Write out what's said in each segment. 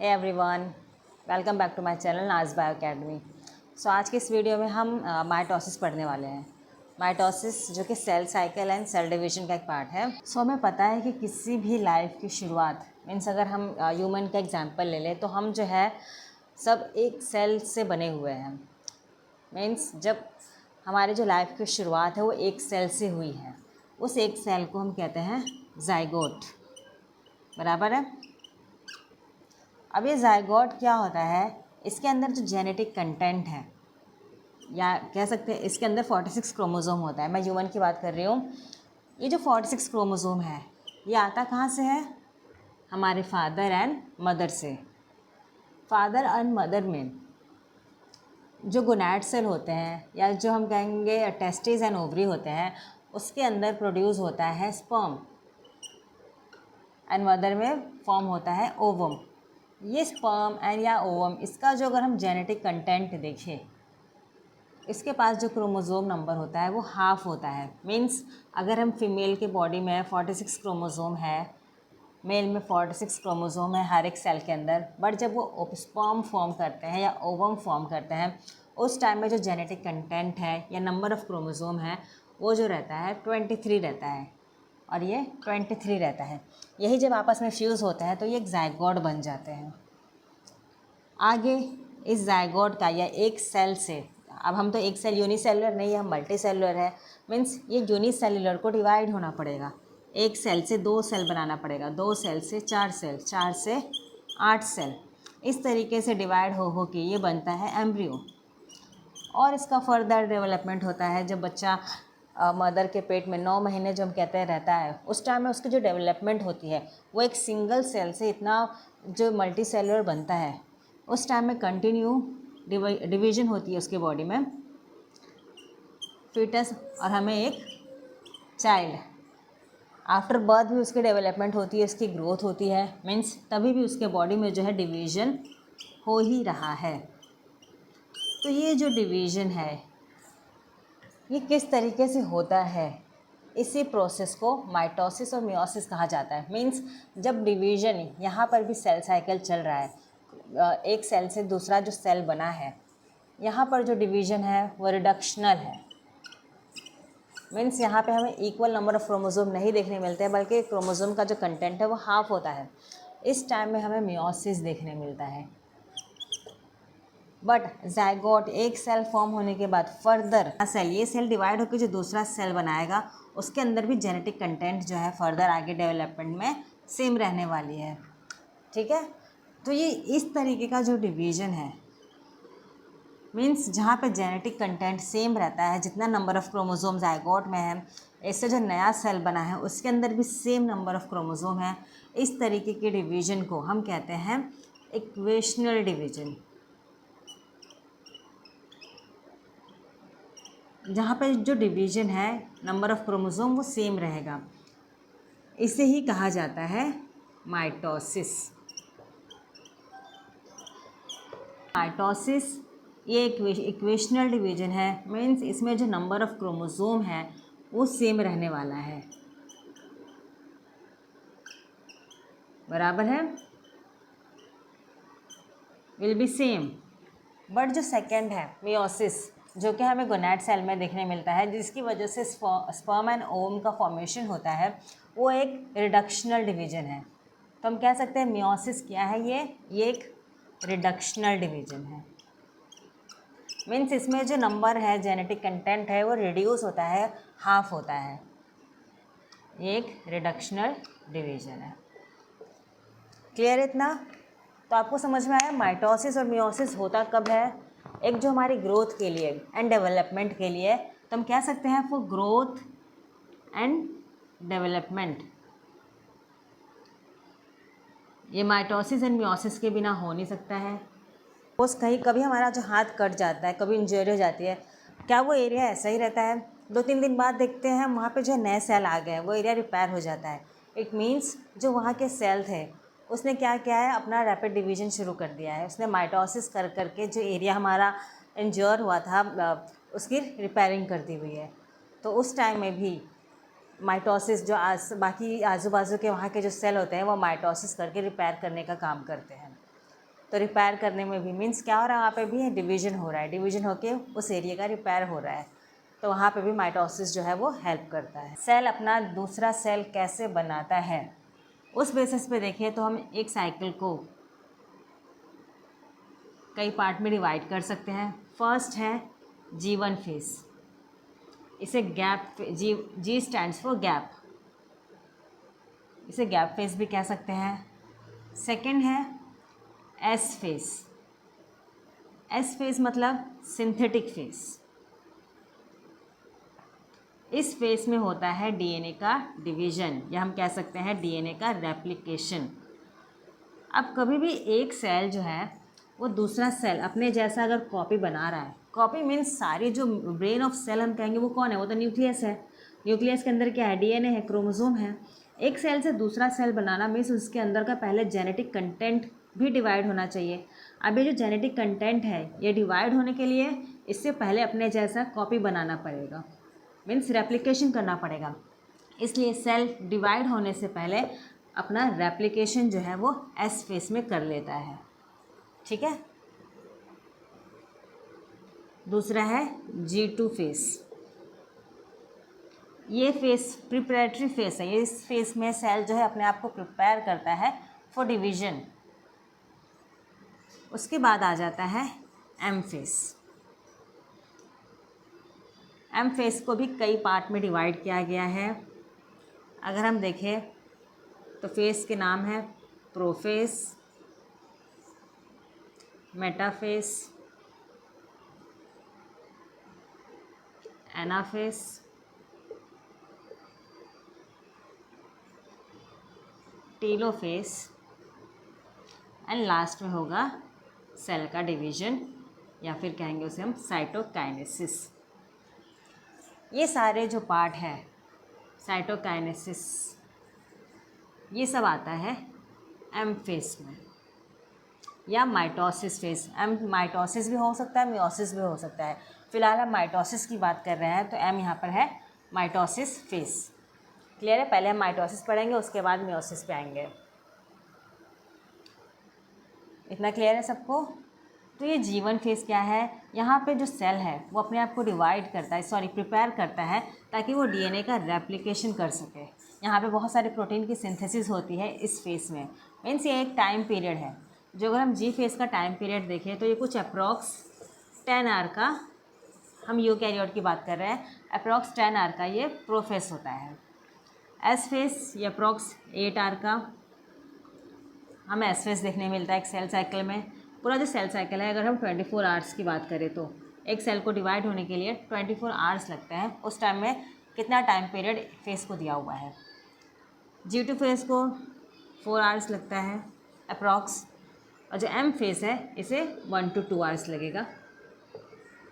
Hey everyone, welcome back to my channel Naaz bio academy. So आज के इस video में हम माइटोसिस पढ़ने वाले हैं। माइटोसिस जो कि cell cycle and cell division का एक पार्ट है। सो हमें पता है कि किसी भी लाइफ की शुरुआत मीन्स अगर हम ह्यूमन का एग्जांपल ले लें तो हम जो है सब एक सेल से बने हुए हैं। मीन्स जब हमारी जो लाइफ की शुरुआत है वो एक सेल से हुई है। उस एक सेल को हम कहते हैं जाइगोट, बराबर है। अब ये जाइगोट क्या होता है, इसके अंदर जो जेनेटिक कंटेंट है या कह सकते हैं इसके अंदर 46 क्रोमोसोम होता है। मैं ह्यूमन की बात कर रही हूँ। ये जो 46 क्रोमोसोम है ये आता कहाँ से है? हमारे फादर एंड मदर से। फादर एंड मदर में जो गोनैड सेल होते हैं या जो हम कहेंगे टेस्टिस एंड ओवरी होते हैं, उसके अंदर प्रोड्यूस होता है स्पर्म एंड मदर में फॉर्म होता है ओवम। ये स्पर्म एंड या ओवम, इसका जो अगर हम जेनेटिक कंटेंट देखें, इसके पास जो क्रोमोसोम नंबर होता है वो हाफ होता है। मींस अगर हम फीमेल के बॉडी में 46 क्रोमोसोम है, मेल में 46 क्रोमोसोम है हर एक सेल के अंदर, बट जब वो स्पर्म फॉर्म करते हैं या ओवम फॉर्म करते हैं उस टाइम में जो जेनेटिक कंटेंट है या नंबर ऑफ़ क्रोमोसोम है वो जो रहता है 23 रहता है और ये 23 रहता है। यही जब आपस में फ्यूज़ होता है तो ये एक जाइगोट बन जाते हैं। आगे इस जाइगोट का या एक सेल से, अब हम तो एक सेल यूनिसेलुलर नहीं है, हम मल्टी सेलुलर है। मीन्स ये यूनिसेलुलर को डिवाइड होना पड़ेगा, एक सेल से 2 सेल बनाना पड़ेगा, 2 सेल से 4 सेल, 4 से 8 सेल। इस तरीके से डिवाइड हो के ये बनता है एम्ब्रियो। और इसका फर्दर डेवलपमेंट होता है जब बच्चा मदर के पेट में 9 महीने जो हम कहते हैं रहता है, उस टाइम में उसकी जो डेवलपमेंट होती है वो एक सिंगल सेल से इतना जो मल्टी सेलुलर बनता है, उस टाइम में कंटिन्यू डिवीजन होती है उसके बॉडी में, फीटस और हमें एक चाइल्ड। आफ्टर बर्थ भी उसकी डेवलपमेंट होती है, उसकी ग्रोथ होती है। मीन्स तभी भी उसके बॉडी में जो है डिवीज़न हो ही रहा है। तो ये जो डिवीज़न है ये किस तरीके से होता है, इसी प्रोसेस को माइटोसिस और मियोसिस कहा जाता है। मींस जब डिवीज़न, यहाँ पर भी सेल साइकिल चल रहा है, एक सेल से दूसरा जो सेल बना है, यहाँ पर जो डिवीज़न है वो रिडक्शनल है। मीन्स यहाँ पे हमें इक्वल नंबर ऑफ़ क्रोमोसोम नहीं देखने मिलते हैं, बल्कि क्रोमोसोम का जो कंटेंट है वो हाफ होता है। इस टाइम में हमें मियोसिस देखने मिलता है। बट जाइगोट एक सेल फॉर्म होने के बाद फर्दर सेल, ये सेल डिवाइड होकर जो दूसरा सेल बनाएगा उसके अंदर भी जेनेटिक कंटेंट जो है फर्दर आगे डेवलपमेंट में सेम रहने वाली है। ठीक है, तो ये इस तरीके का जो डिवीज़न है, मीन्स जहाँ पे जेनेटिक कंटेंट सेम रहता है, जितना नंबर ऑफ़ क्रोमोसोम जाइगोट में है, इससे जो नया सेल बना है उसके अंदर भी सेम नंबर ऑफ़ क्रोमोसोम है। इस तरीके के डिवीज़न को हम कहते हैं इक्वेशनल डिवीज़न। जहाँ पे जो डिवीज़न है नंबर ऑफ़ क्रोमोसोम वो सेम रहेगा, इसे ही कहा जाता है माइटोसिस। माइटोसिस ये इक्वेशनल डिवीज़न है। मीन्स इसमें जो नंबर ऑफ़ क्रोमोसोम है वो सेम रहने वाला है, बराबर है, विल बी सेम। बट जो सेकंड है मियोसिस, जो कि हमें गोनैड सेल में देखने मिलता है, जिसकी वजह से स्पर्म एंड ओवम का फॉर्मेशन होता है, वो एक रिडक्शनल डिवीज़न है। तो हम कह सकते हैं मियोसिस क्या है, ये एक रिडक्शनल डिवीज़न है। मीन्स इसमें जो नंबर है, जेनेटिक कंटेंट है, वो रिड्यूस होता है, हाफ होता है। ये एक रिडक्शनल डिवीज़न है। क्लियर इतना? तो आपको समझ में आया माइटोसिस और मियोसिस होता कब है? एक जो हमारी ग्रोथ के लिए एंड डेवलपमेंट के लिए, तो हम कह सकते हैं फॉर ग्रोथ एंड डेवलपमेंट। ये माइटोसिस एंड मियोसिस के बिना हो नहीं सकता है। सपोज कहीं कभी हमारा जो हाथ कट जाता है, कभी इंजरी हो जाती है, क्या वो एरिया ऐसा ही रहता है? 2-3 दिन बाद देखते हैं वहाँ पे जो नए सेल आ गए, वो एरिया रिपेयर हो जाता है। इट मीन्स जो वहाँ के सेल थे उसने क्या किया है, अपना रैपिड डिवीजन शुरू कर दिया है। उसने माइटोसिस कर करके जो एरिया हमारा इंजर हुआ था उसकी रिपेयरिंग कर दी हुई है। तो उस टाइम में भी माइटोसिस जो बाकी आजू बाजू के वहाँ के जो सेल होते हैं वो माइटोसिस करके रिपेयर करने का काम करते हैं। तो रिपेयर करने में भी मीन्स क्या हो रहा है, वहाँ पे भी डिवीजन हो रहा है, डिवीजन होके उस एरिया का रिपेयर हो रहा है, तो वहाँ पे भी माइटोसिस जो है वो हेल्प करता है। सेल अपना दूसरा सेल कैसे बनाता है, उस बेसिस पे देखिए तो हम एक साइकिल को कई पार्ट में डिवाइड कर सकते हैं। फर्स्ट है G1 फेस, इसे gap ji stands for gap, इसे गैप फेस भी कह सकते हैं। सेकंड है S फेस, S फेस मतलब सिंथेटिक फेस, इस फेस में होता है डीएनए का डिवीजन, या हम कह सकते हैं डीएनए का रेप्लिकेशन। अब कभी भी एक सेल जो है वो दूसरा सेल अपने जैसा अगर कॉपी बना रहा है, कॉपी मीन्स सारी जो ब्रेन ऑफ सेल हम कहेंगे वो कौन है, वो तो न्यूक्लियस है। न्यूक्लियस के अंदर क्या है, डीएनए है, क्रोमोसोम है। एक सेल से दूसरा सेल बनाना मीन्स उसके अंदर का पहले जेनेटिक कंटेंट भी डिवाइड होना चाहिए। अब ये जो जेनेटिक कंटेंट है ये डिवाइड होने के लिए इससे पहले अपने जैसा कॉपी बनाना पड़ेगा, मीन्स रेप्लिकेशन करना पड़ेगा। इसलिए सेल डिवाइड होने से पहले अपना रेप्लिकेशन जो है वो एस फेस में कर लेता है। ठीक है। दूसरा है G2 फेस, ये फेस प्रिपरेटरी फेस है। ये इस फेस में सेल जो है अपने आप को प्रिपेयर करता है फॉर डिवीजन। उसके बाद आ जाता है M फेस। M फेस को भी कई पार्ट में डिवाइड किया गया है। अगर हम देखें तो फेस के नाम है prophase, metaphase, anaphase, telophase and last में होगा सेल का डिवीजन, या फिर कहेंगे उसे हम साइटोकाइनेसिस। ये सारे जो पार्ट है साइटोकाइनेसिस, ये सब आता है एम फेस में या माइटोसिस फेस। एम माइटोसिस भी हो सकता है, मियोसिस भी हो सकता है। फिलहाल हम माइटोसिस की बात कर रहे हैं, तो एम यहाँ पर है माइटोसिस फेस। क्लियर है। पहले हम माइटोसिस पढ़ेंगे, उसके बाद मियोसिस पे आएंगे। इतना क्लियर है सबको। तो ये G1 फेस क्या है, यहाँ पे जो सेल है वो अपने आप को डिवाइड करता है, प्रिपेयर करता है ताकि वो डीएनए का रेप्लिकेशन कर सके। यहाँ पे बहुत सारे प्रोटीन की सिंथेसिस होती है इस फेस में। मीन्स ये एक टाइम पीरियड है। जो अगर हम G फेस का टाइम पीरियड देखें तो ये कुछ अप्रॉक्स 10 आवर का, हम यूकैरियोट की बात कर रहे हैं, अप्रॉक्स 10 आवर का ये प्रोफेस होता है। S फेस ये अप्रॉक्स 8 आवर का हमें एस फेस देखने मिलता है एक सेल साइकिल में। पूरा जो सेल साइकिल है, अगर हम 24 आवर्स की बात करें तो एक सेल को डिवाइड होने के लिए 24 आवर्स लगते हैं। उस टाइम में कितना टाइम पीरियड फेस को दिया हुआ है। G2 फेस को 4 आवर्स लगता है अप्रॉक्स, और जो M फेस है इसे 1 to 2 आवर्स लगेगा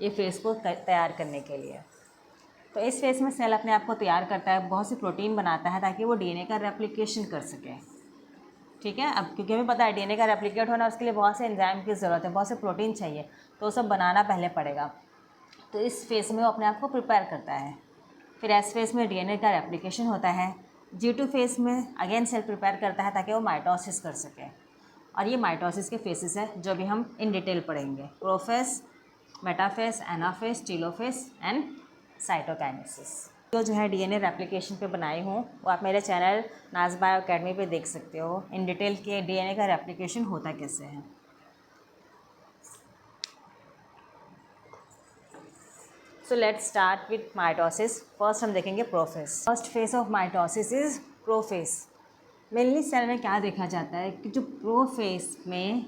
ये फेस को तैयार करने के लिए। तो इस फेस में सेल अपने आप को तैयार करता है, बहुत सी प्रोटीन बनाता है ताकि वो डीएनए का रेप्लिकेशन कर सके। ठीक है। अब क्योंकि हमें पता है डीएनए का रेप्लिकेट होना, उसके लिए बहुत से एंजाइम की ज़रूरत है, बहुत से प्रोटीन चाहिए, तो वो सब बनाना पहले पड़ेगा। तो इस फेस में वो अपने आप को प्रिपेयर करता है। फिर एस फेस में डीएनए का रेप्लिकेशन होता है। G2 फेस में अगेन सेल प्रिपेयर करता है ताकि वो माइटोसिस कर सके। और ये माइटोसिस के फेसेस है जो भी हम इन डिटेल पढ़ेंगे, prophase, metaphase, anaphase, telophase and cytokinesis. जो है डीएनए रेप्लिकेशन पे बनाई हूँ, वो आप मेरे चैनल नाज बायो अकेडमी पे देख सकते हो इन डिटेल के डीएनए का रेप्लिकेशन होता कैसे है। So let's start with mitosis. First हम देखेंगे prophase. First phase of mitosis is prophase. Mainly cell में क्या देखा जाता है कि जो प्रोफेस में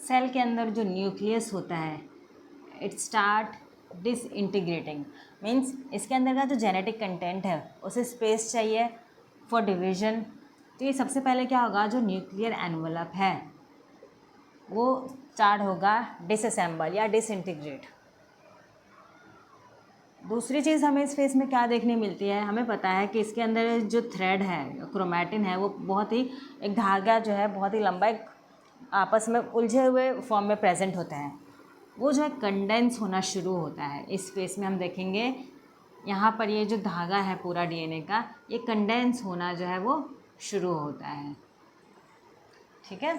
सेल के अंदर जो न्यूक्लियस होता है इट स्टार्ट डिसइंटीग्रेटिंग। मीन्स इसके अंदर का जो जेनेटिक कंटेंट है उसे स्पेस चाहिए फॉर डिवीजन। तो ये सबसे पहले क्या होगा, जो न्यूक्लियर एनवलप है वो स्टार्ट होगा डिसअसेंबल या डिसइंटीग्रेट। दूसरी चीज़ हमें इस फेस में क्या देखने मिलती है, हमें पता है कि इसके अंदर जो थ्रेड है, क्रोमैटिन है, वो बहुत ही एक धागा जो है बहुत ही लंबा एक आपस में उलझे हुए फॉर्म में प्रेजेंट होते हैं। वो जो है कंडेंस होना शुरू होता है। इस फेस में हम देखेंगे यहाँ पर ये जो धागा है पूरा डीएनए का, ये कंडेंस होना जो है वो शुरू होता है। ठीक है।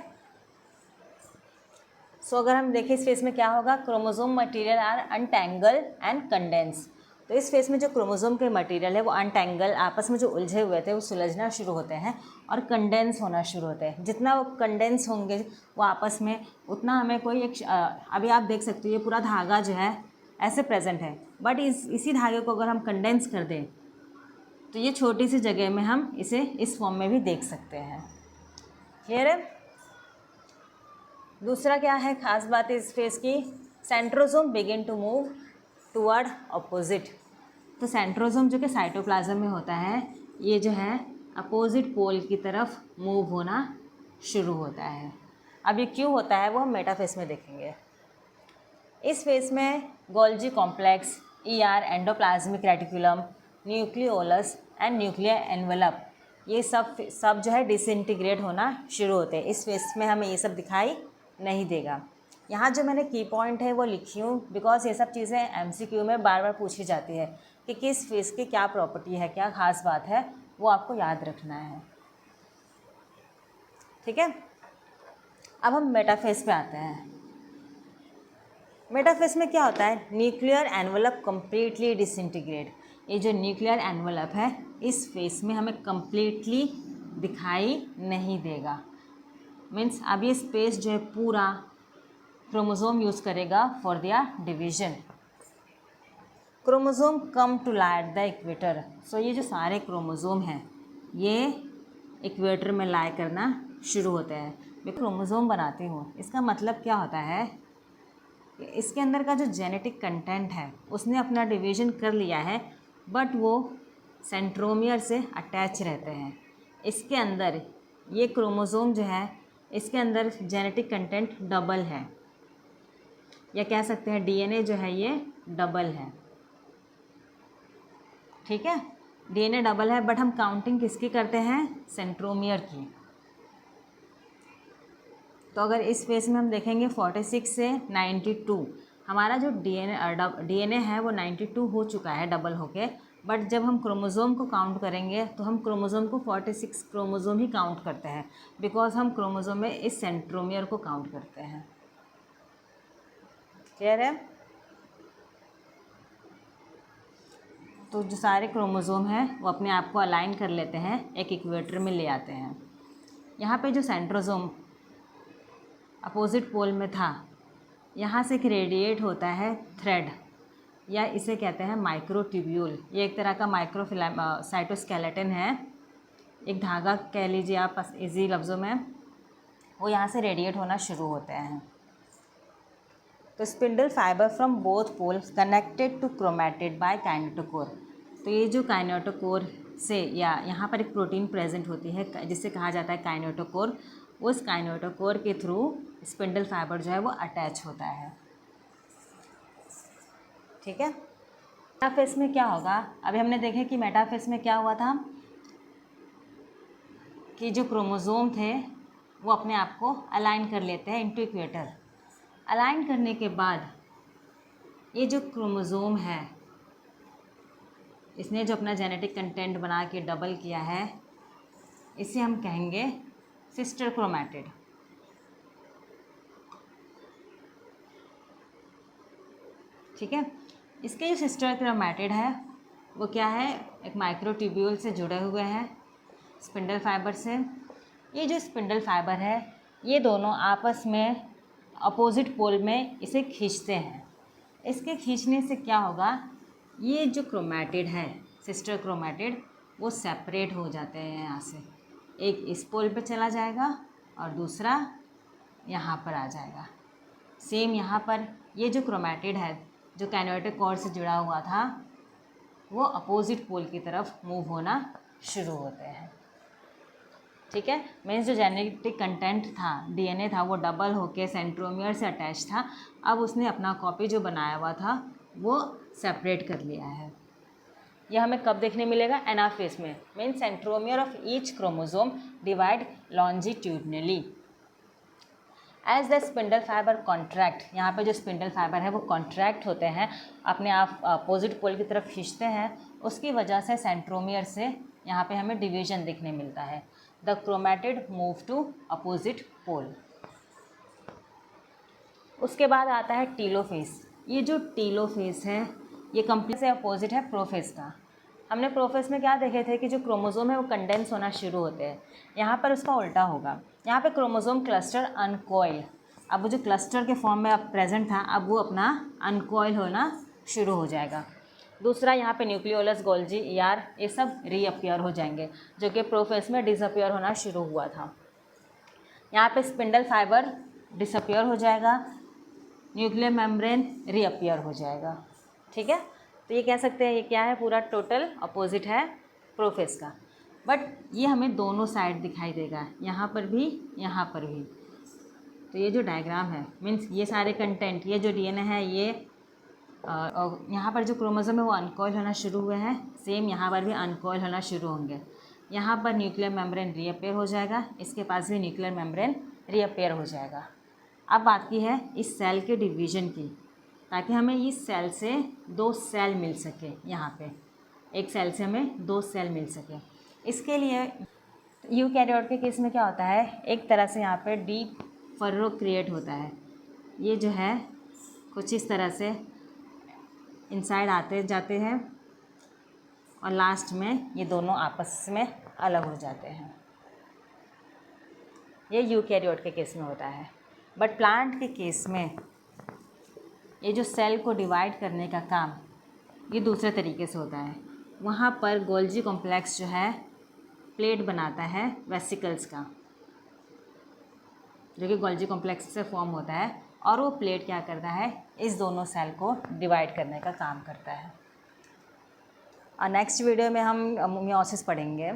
सो अगर हम देखें इस फेस में क्या होगा, chromosome material are untangle and condense. तो इस फेस में जो क्रोमोसोम के मटेरियल है वो अनटैंगल, आपस में जो उलझे हुए थे वो सुलझना शुरू होते हैं और कंडेंस होना शुरू होते हैं। जितना वो कंडेंस होंगे वो आपस में, उतना हमें कोई एक अभी आप देख सकते हो ये पूरा धागा जो है ऐसे प्रेजेंट है, बट इसी धागे को अगर हम कंडेंस कर दें तो ये छोटी सी जगह में हम इसे इस फॉर्म में भी देख सकते हैं। क्लियर है। दूसरा क्या है खास बात इस फेस की, centrosome begin to move toward opposite. तो सेंट्रोसोम जो कि साइटोप्लाज्म में होता है, ये जो है अपोजिट पोल की तरफ मूव होना शुरू होता है। अब ये क्यों होता है वो हम मेटाफेस में देखेंगे। इस फेस में Golgi complex, ER, endoplasmic reticulum, nucleolus and nuclear envelope, ये सब जो है डिसइंटीग्रेट होना शुरू होते हैं। इस फेस में हमें ये सब दिखाई नहीं देगा। यहाँ जो मैंने की पॉइंट है वो लिखी हूँ बिकॉज ये सब चीज़ें एमसीक्यू में बार बार पूछी जाती है कि किस फेस की क्या प्रॉपर्टी है, क्या खास बात है, वो आपको याद रखना है। ठीक है, अब हम मेटाफेस पे आते हैं। मेटाफेस में क्या होता है, न्यूक्लियर एनवलप कम्प्लीटली डिसइंटीग्रेट। ये जो न्यूक्लियर एनवलप है इस फेस में हमें कम्प्लीटली दिखाई नहीं देगा। मीन्स अब ये स्पेस जो है पूरा क्रोमोसोम यूज़ करेगा for their division. Chromosome come to lie at the equator. So ये जो सारे क्रोमोसोम हैं ये इक्वेटर में लाई करना शुरू होते हैं। मैं क्रोमोसोम बनाती हूँ, इसका मतलब क्या होता है, इसके अंदर का जो जेनेटिक कंटेंट है उसने अपना डिवीज़न कर लिया है, बट वो सेंट्रोमियर से अटैच रहते हैं। इसके अंदर ये क्रोमोसोम जो है इसके अंदर जेनेटिक कंटेंट डबल है, या कह सकते हैं डीएनए जो है ये डबल है। ठीक है, डीएनए डबल है, बट हम काउंटिंग किसकी करते हैं, सेंट्रोमियर की। तो अगर इस फेस में हम देखेंगे 46 से 92, हमारा जो डीएनए है वो 92 हो चुका है डबल होके, बट जब हम क्रोमोसोम को काउंट करेंगे तो हम क्रोमोसोम को 46 क्रोमोसोम ही काउंट करते हैं, बिकॉज हम क्रोमोसोम में इस सेंट्रोमियर को काउंट करते हैं। क्लियर है। तो जो सारे क्रोमोसोम हैं वो अपने आप को अलाइन कर लेते हैं, एक इक्वेटर में ले आते हैं। यहाँ पे जो सेंट्रोसोम अपोजिट पोल में था, यहाँ से एक रेडिएट होता है थ्रेड, या इसे कहते हैं माइक्रोट्यूब्यूल। ये एक तरह का साइटोस्केलेटन है, एक धागा कह लीजिए आप इजी लफ्ज़ों में। वो यहाँ से रेडिएट होना शुरू होते हैं। तो spindle fibre from both poles connected to chromatid by kinetochore. तो ये जो काइनेटोकोर से, या यहाँ पर एक प्रोटीन प्रेजेंट होती है जिसे कहा जाता है काइनेटोकोर, उस काइनेटोकोर के थ्रू स्पिंडल फाइबर जो है वो अटैच होता है। ठीक है। मेटाफेस में क्या होगा, अभी हमने देखे कि मेटाफेस में क्या हुआ था कि जो क्रोमोसोम थे वो अपने आप को अलाइन कर लेते हैं इनटू इक्वेटर। अलाइन करने के बाद ये जो क्रोमोसोम है इसने जो अपना जेनेटिक कंटेंट बना के डबल किया है, इसे हम कहेंगे सिस्टर क्रोमैटिड। ठीक है, इसके जो सिस्टर क्रोमैटिड है वो क्या है, एक माइक्रोट्यूब्यूल से जुड़े हुए हैं स्पिंडल फाइबर से। ये जो स्पिंडल फाइबर है ये दोनों आपस में अपोजिट पोल में इसे खींचते हैं। इसके खींचने से क्या होगा, ये जो क्रोमैटिड है सिस्टर क्रोमैटिड वो सेपरेट हो जाते हैं यहाँ से। एक इस पोल पे चला जाएगा और दूसरा यहाँ पर आ जाएगा। सेम यहाँ पर ये जो क्रोमैटिड है जो काइनेटोकोर से जुड़ा हुआ था वो अपोजिट पोल की तरफ मूव होना शुरू होते हैं। ठीक है, मीन्स जो जेनेटिक कंटेंट था डीएनए था वो डबल होके सेंट्रोमियर से अटैच था, अब उसने अपना कॉपी जो बनाया हुआ था वो सेपरेट कर लिया है। यह हमें कब देखने मिलेगा, एनाफेस में। Means centromere of each chromosome divide longitudinally as the spindle fibre contract. यहाँ पे जो स्पिंडल फाइबर है वो कॉन्ट्रैक्ट होते हैं, अपने आप अपोजिट पोल की तरफ खींचते हैं, उसकी वजह से सेंट्रोमियर से यहाँ पे हमें डिवीजन देखने मिलता है। The chromatid move to opposite pole. उसके बाद आता है टीलोफेज। ये जो टीलोफेज है ये कंप्लीट से अपोजिट है प्रोफेज का। हमने प्रोफेज में क्या देखे थे कि जो क्रोमोसोम है वो कंडेंस होना शुरू होते हैं, यहाँ पर उसका उल्टा होगा। यहाँ पे क्रोमोसोम क्लस्टर अनकॉइल, अब वो जो क्लस्टर के फॉर्म में अब प्रेजेंट था अब वो अपना अनकॉइल होना शुरू हो जाएगा। दूसरा यहाँ पे न्यूक्लियोलस, गोल्जी, ईआर ये सब रीअपियर हो जाएंगे, जो कि प्रोफेज में डिसअपियर होना शुरू हुआ था। यहाँ पे स्पिंडल फाइबर डिसअपियर हो जाएगा, न्यूक्लियर मेम्ब्रेन रीअपियर हो जाएगा। ठीक है, तो ये कह सकते हैं ये क्या है, पूरा टोटल अपोजिट है प्रोफेज का। बट ये हमें दोनों साइड दिखाई देगा, यहाँ पर भी यहाँ पर भी। तो ये जो डायग्राम है मीन्स ये सारे कंटेंट, ये जो डीएनए है ये और यहाँ पर जो क्रोमोसोम है वो अनकॉइल होना शुरू हुए हैं, सेम यहाँ पर भी अनकॉइल होना शुरू होंगे। यहाँ पर न्यूक्लियर मेम्ब्रेन रीअपेयर हो जाएगा, इसके पास भी न्यूक्लियर मेम्ब्रेन रीअपेयर हो जाएगा। अब बाकी है इस सेल के डिवीज़न की, ताकि हमें इस सेल से 2 सेल मिल सके। यहाँ पे एक सेल से हमें 2 सेल मिल सके। इसके लिए यूकैरियोट के केस में क्या होता है, एक तरह से यहाँ पे डीप फर्रो क्रिएट होता है। ये जो है कुछ इस तरह से इनसाइड आते जाते हैं और लास्ट में ये दोनों आपस में अलग हो जाते हैं। ये यूकैरियोट के केस में होता है। बट प्लांट के केस में ये जो सेल को डिवाइड करने का काम ये दूसरे तरीके से होता है। वहाँ पर गोल्जी कॉम्प्लेक्स जो है प्लेट बनाता है वेसिकल्स का, जो कि गोल्जी कॉम्प्लेक्स से फॉर्म होता है, और वो प्लेट क्या करता है, इस दोनों सेल को डिवाइड करने का काम करता है। और नेक्स्ट वीडियो में हम मियोसिस पढ़ेंगे।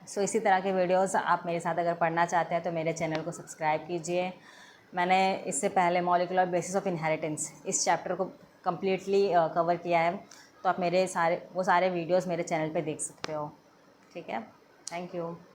सो इसी तरह के वीडियोस आप मेरे साथ अगर पढ़ना चाहते हैं तो मेरे चैनल को सब्सक्राइब कीजिए। मैंने इससे पहले मॉलिक्यूलर बेसिस ऑफ इनहेरिटेंस इस चैप्टर को कम्प्लीटली कवर किया है, तो आप मेरे सारे वीडियोस मेरे चैनल पे देख सकते हो। ठीक है, थैंक यू।